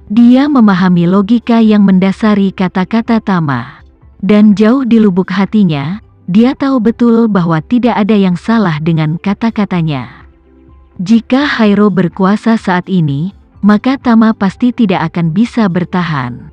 Dia memahami logika yang mendasari kata-kata Tama. Dan jauh di lubuk hatinya, dia tahu betul bahwa tidak ada yang salah dengan kata-katanya. Jika Hairo berkuasa saat ini, maka Tama pasti tidak akan bisa bertahan.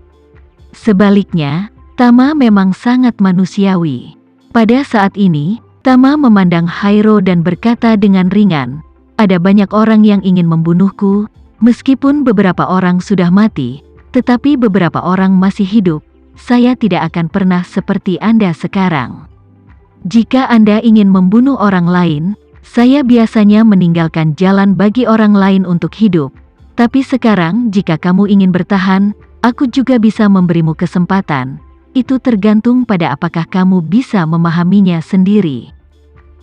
Sebaliknya, Tama memang sangat manusiawi. Pada saat ini, Tama memandang Hairo dan berkata dengan ringan, "Ada banyak orang yang ingin membunuhku. Meskipun beberapa orang sudah mati, tetapi beberapa orang masih hidup. Saya tidak akan pernah seperti Anda sekarang. Jika Anda ingin membunuh orang lain, saya biasanya meninggalkan jalan bagi orang lain untuk hidup. Tapi sekarang jika kamu ingin bertahan, aku juga bisa memberimu kesempatan. Itu tergantung pada apakah kamu bisa memahaminya sendiri."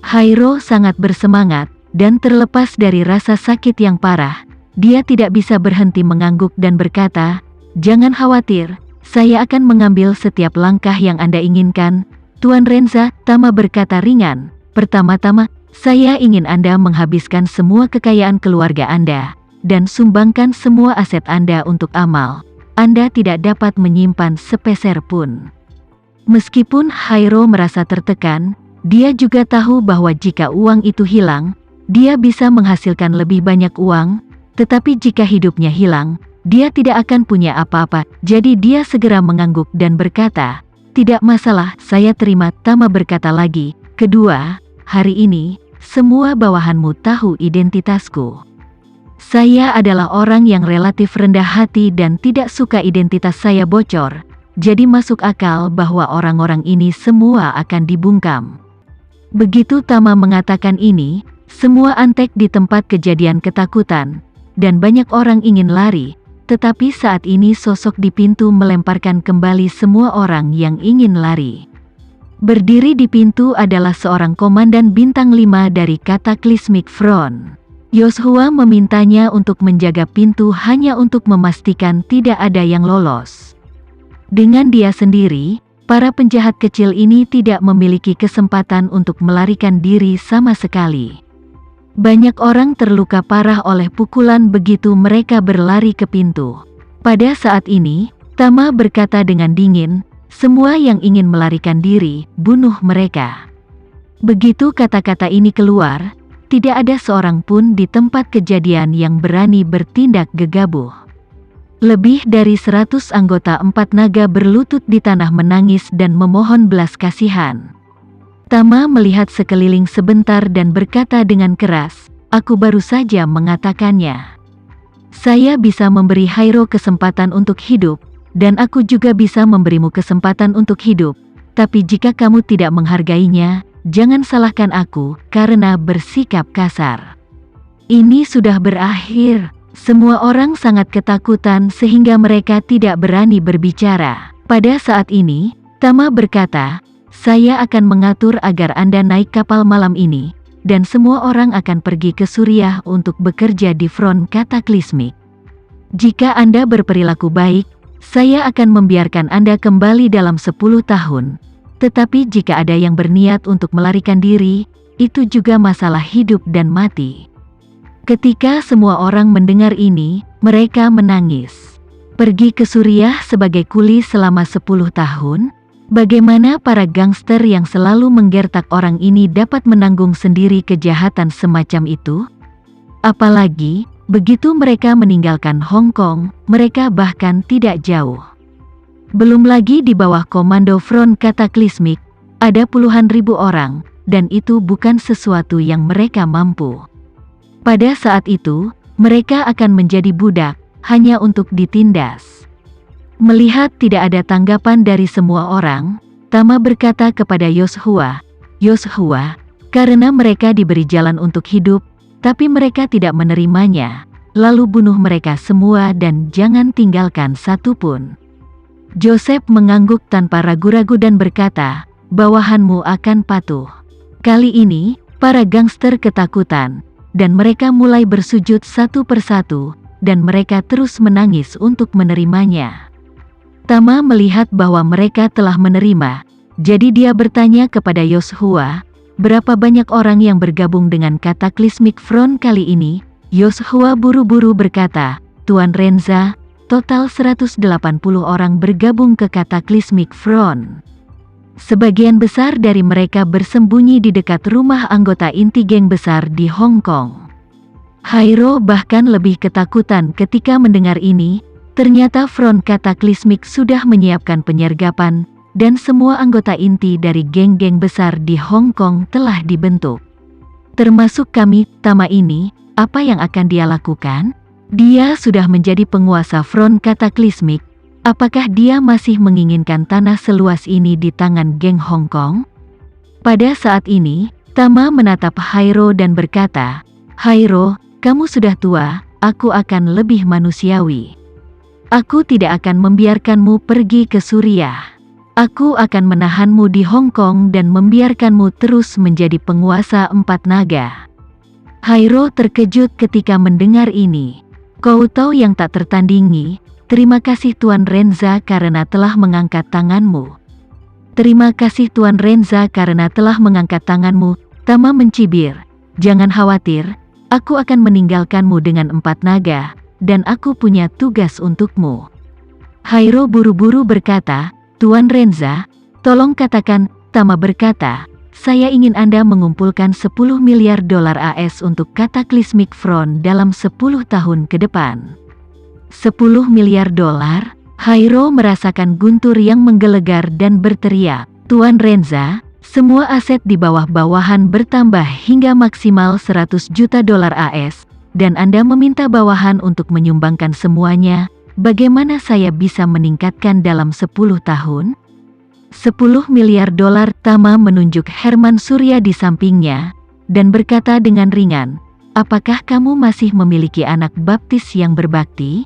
Hairo sangat bersemangat, dan terlepas dari rasa sakit yang parah, dia tidak bisa berhenti mengangguk dan berkata, "Jangan khawatir, saya akan mengambil setiap langkah yang Anda inginkan, Tuan Renza." Tama berkata ringan, "Pertama-tama, saya ingin Anda menghabiskan semua kekayaan keluarga Anda, dan sumbangkan semua aset Anda untuk amal. Anda tidak dapat menyimpan sepeser pun." Meskipun Hairo merasa tertekan, dia juga tahu bahwa jika uang itu hilang, dia bisa menghasilkan lebih banyak uang, tetapi jika hidupnya hilang, dia tidak akan punya apa-apa. Jadi dia segera mengangguk dan berkata, "Tidak masalah, saya terima." Tama berkata lagi, "Kedua, hari ini, semua bawahanmu tahu identitasku. Saya adalah orang yang relatif rendah hati dan tidak suka identitas saya bocor, jadi masuk akal bahwa orang-orang ini semua akan dibungkam." Begitu Tama mengatakan ini, semua antek di tempat kejadian ketakutan, dan banyak orang ingin lari, tetapi saat ini sosok di pintu melemparkan kembali semua orang yang ingin lari. Berdiri di pintu adalah seorang komandan bintang 5 dari Cataclysmic Front. Yoshua memintanya untuk menjaga pintu hanya untuk memastikan tidak ada yang lolos. Dengan dia sendiri, para penjahat kecil ini tidak memiliki kesempatan untuk melarikan diri sama sekali. Banyak orang terluka parah oleh pukulan begitu mereka berlari ke pintu. Pada saat ini, Tama berkata dengan dingin, "Semua yang ingin melarikan diri, bunuh mereka." Begitu kata-kata ini keluar, tidak ada seorang pun di tempat kejadian yang berani bertindak gegabah. Lebih dari 100 anggota 4 naga berlutut di tanah menangis dan memohon belas kasihan. Tama melihat sekeliling sebentar dan berkata dengan keras, "Aku baru saja mengatakannya. Saya bisa memberi Hairo kesempatan untuk hidup, dan aku juga bisa memberimu kesempatan untuk hidup. Tapi jika kamu tidak menghargainya, jangan salahkan aku karena bersikap kasar." Ini sudah berakhir. Semua orang sangat ketakutan sehingga mereka tidak berani berbicara. Pada saat ini, Tama berkata, "Saya akan mengatur agar Anda naik kapal malam ini, dan semua orang akan pergi ke Suriah untuk bekerja di front Cataclysmic. Jika Anda berperilaku baik, saya akan membiarkan Anda kembali dalam 10 tahun. Tetapi jika ada yang berniat untuk melarikan diri, itu juga masalah hidup dan mati." Ketika semua orang mendengar ini, mereka menangis. Pergi ke Suriah sebagai kuli selama 10 tahun? Bagaimana para gangster yang selalu menggertak orang ini dapat menanggung sendiri kejahatan semacam itu? Apalagi, begitu mereka meninggalkan Hong Kong, mereka bahkan tidak jauh. Belum lagi di bawah komando front Cataclysmic, ada puluhan ribu orang, dan itu bukan sesuatu yang mereka mampu. Pada saat itu, mereka akan menjadi budak, hanya untuk ditindas. Melihat tidak ada tanggapan dari semua orang, Tama berkata kepada Yoshua, "Yoshua, karena mereka diberi jalan untuk hidup, tapi mereka tidak menerimanya, lalu bunuh mereka semua dan jangan tinggalkan satu pun." Joseph mengangguk tanpa ragu-ragu dan berkata, "Bawahanmu akan patuh." Kali ini, para gangster ketakutan, dan mereka mulai bersujud satu persatu, dan mereka terus menangis untuk menerimanya. Tama melihat bahwa mereka telah menerima, jadi dia bertanya kepada Yoshua, "Berapa banyak orang yang bergabung dengan Cataclysmic Front kali ini?" Yoshua buru-buru berkata, "Tuan Renza, total 180 orang bergabung ke Cataclysmic Front. Sebagian besar dari mereka bersembunyi di dekat rumah anggota inti geng besar di Hong Kong. Hairo bahkan lebih ketakutan ketika mendengar ini. Ternyata Front Cataclysmic sudah menyiapkan penyergapan, dan semua anggota inti dari geng-geng besar di Hong Kong telah dibentuk. Termasuk kami, Tama ini, apa yang akan dia lakukan? Dia sudah menjadi penguasa Front Cataclysmic. Apakah dia masih menginginkan tanah seluas ini di tangan geng Hong Kong? Pada saat ini, Tama menatap Hairo dan berkata, "Hairo, kamu sudah tua, aku akan lebih manusiawi. Aku tidak akan membiarkanmu pergi ke Suriah. Aku akan menahanmu di Hong Kong dan membiarkanmu terus menjadi penguasa 4 naga." Hairo terkejut ketika mendengar ini. "Kau tahu yang tak tertandingi, terima kasih Tuan Renza karena telah mengangkat tanganmu." "Terima kasih Tuan Renza karena telah mengangkat tanganmu," Tama mencibir. "Jangan khawatir, aku akan meninggalkanmu dengan 4 naga. Dan aku punya tugas untukmu." Hairo buru-buru berkata, "Tuan Renza, tolong katakan." Tama berkata, "Saya ingin Anda mengumpulkan 10 miliar dolar AS untuk Cataclysmic Front dalam 10 tahun ke depan." 10 miliar dolar? Hairo merasakan guntur yang menggelegar dan berteriak, "Tuan Renza, semua aset di bawah-bawahan bertambah hingga maksimal 100 juta dolar AS. Dan Anda meminta bawahan untuk menyumbangkan semuanya, bagaimana saya bisa meningkatkan dalam 10 tahun? 10 miliar dolar, Tama menunjuk Herman Surya di sampingnya, dan berkata dengan ringan, "Apakah kamu masih memiliki anak baptis yang berbakti?"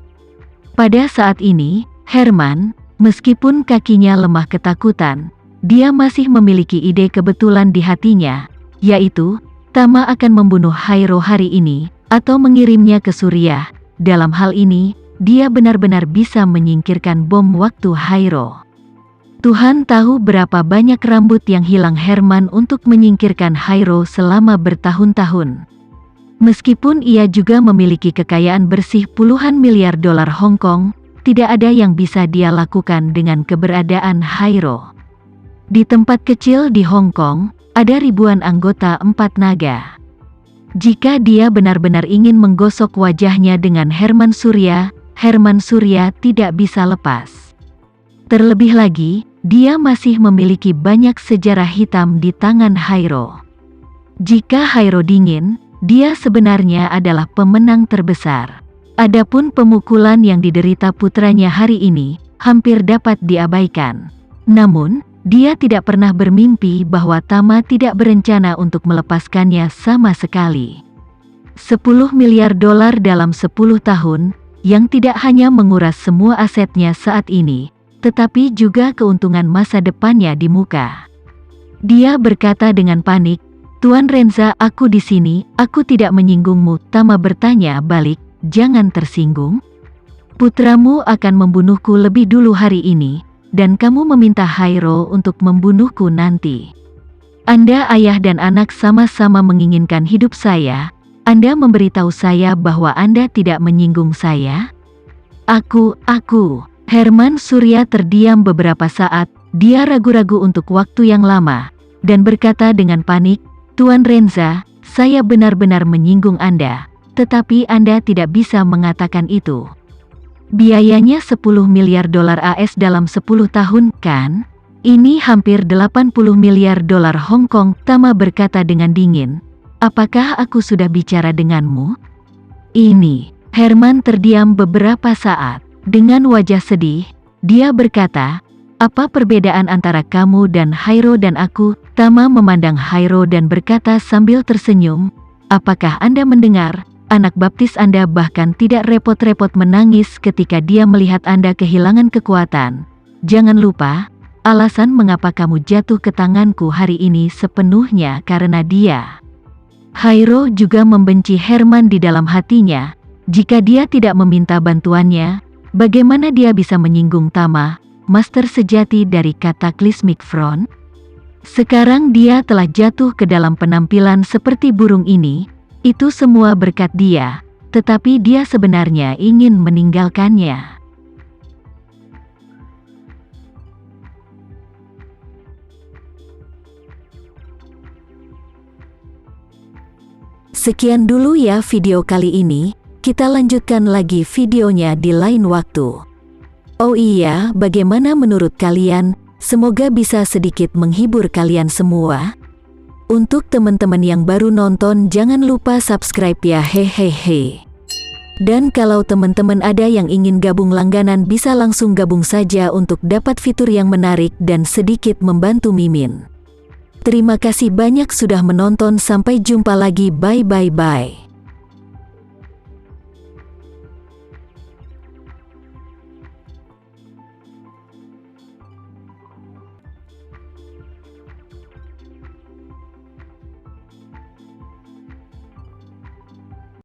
Pada saat ini, Herman, meskipun kakinya lemah ketakutan, dia masih memiliki ide kebetulan di hatinya, yaitu, Tama akan membunuh Hairo hari ini, atau mengirimnya ke Suriah. Dalam hal ini, dia benar-benar bisa menyingkirkan bom waktu Hairo. Tuhan tahu berapa banyak rambut yang hilang Herman untuk menyingkirkan Hairo selama bertahun-tahun. Meskipun ia juga memiliki kekayaan bersih puluhan miliar dolar Hong Kong, tidak ada yang bisa dia lakukan dengan keberadaan Hairo. Di tempat kecil di Hong Kong, ada ribuan anggota 4 naga. Jika dia benar-benar ingin menggosok wajahnya dengan Herman Surya tidak bisa lepas. Terlebih lagi, dia masih memiliki banyak sejarah hitam di tangan Hairo. Jika Hairo dingin, dia sebenarnya adalah pemenang terbesar. Adapun pemukulan yang diderita putranya hari ini, hampir dapat diabaikan. Namun, dia tidak pernah bermimpi bahwa Tama tidak berencana untuk melepaskannya sama sekali. 10 miliar dolar dalam 10 tahun, yang tidak hanya menguras semua asetnya saat ini, tetapi juga keuntungan masa depannya di muka. Dia berkata dengan panik, "Tuan Renza, aku di sini, aku tidak menyinggungmu." Tama bertanya balik, "Jangan tersinggung. Putramu akan membunuhku lebih dulu hari ini. Dan kamu meminta Hairo untuk membunuhku nanti. Anda ayah dan anak sama-sama menginginkan hidup saya. Anda memberitahu saya bahwa Anda tidak menyinggung saya?" Aku. Herman Surya terdiam beberapa saat, dia ragu-ragu untuk waktu yang lama, dan berkata dengan panik, "Tuan Renza, saya benar-benar menyinggung Anda, tetapi Anda tidak bisa mengatakan itu. Biayanya 10 miliar dolar AS dalam 10 tahun, kan? Ini hampir 80 miliar dolar Hong Kong." Tama berkata dengan dingin, "Apakah aku sudah bicara denganmu?" "Ini." Herman terdiam beberapa saat. Dengan wajah sedih, dia berkata, "Apa perbedaan antara kamu dan Hairo dan aku?" Tama memandang Hairo dan berkata sambil tersenyum, "Apakah Anda mendengar? Anak baptis Anda bahkan tidak repot-repot menangis ketika dia melihat Anda kehilangan kekuatan. Jangan lupa, alasan mengapa kamu jatuh ke tanganku hari ini sepenuhnya karena dia." Hairo juga membenci Herman di dalam hatinya. Jika dia tidak meminta bantuannya, bagaimana dia bisa menyinggung Tama, master sejati dari Cataclysmic Front? Sekarang dia telah jatuh ke dalam penampilan seperti burung ini. Itu semua berkat dia, tetapi dia sebenarnya ingin meninggalkannya. Sekian dulu ya video kali ini, kita lanjutkan lagi videonya di lain waktu. Oh iya, bagaimana menurut kalian? Semoga bisa sedikit menghibur kalian semua. Untuk teman-teman yang baru nonton, jangan lupa subscribe ya, hehehe. Dan kalau teman-teman ada yang ingin gabung langganan, bisa langsung gabung saja untuk dapat fitur yang menarik dan sedikit membantu Mimin. Terima kasih banyak sudah menonton, sampai jumpa lagi, bye.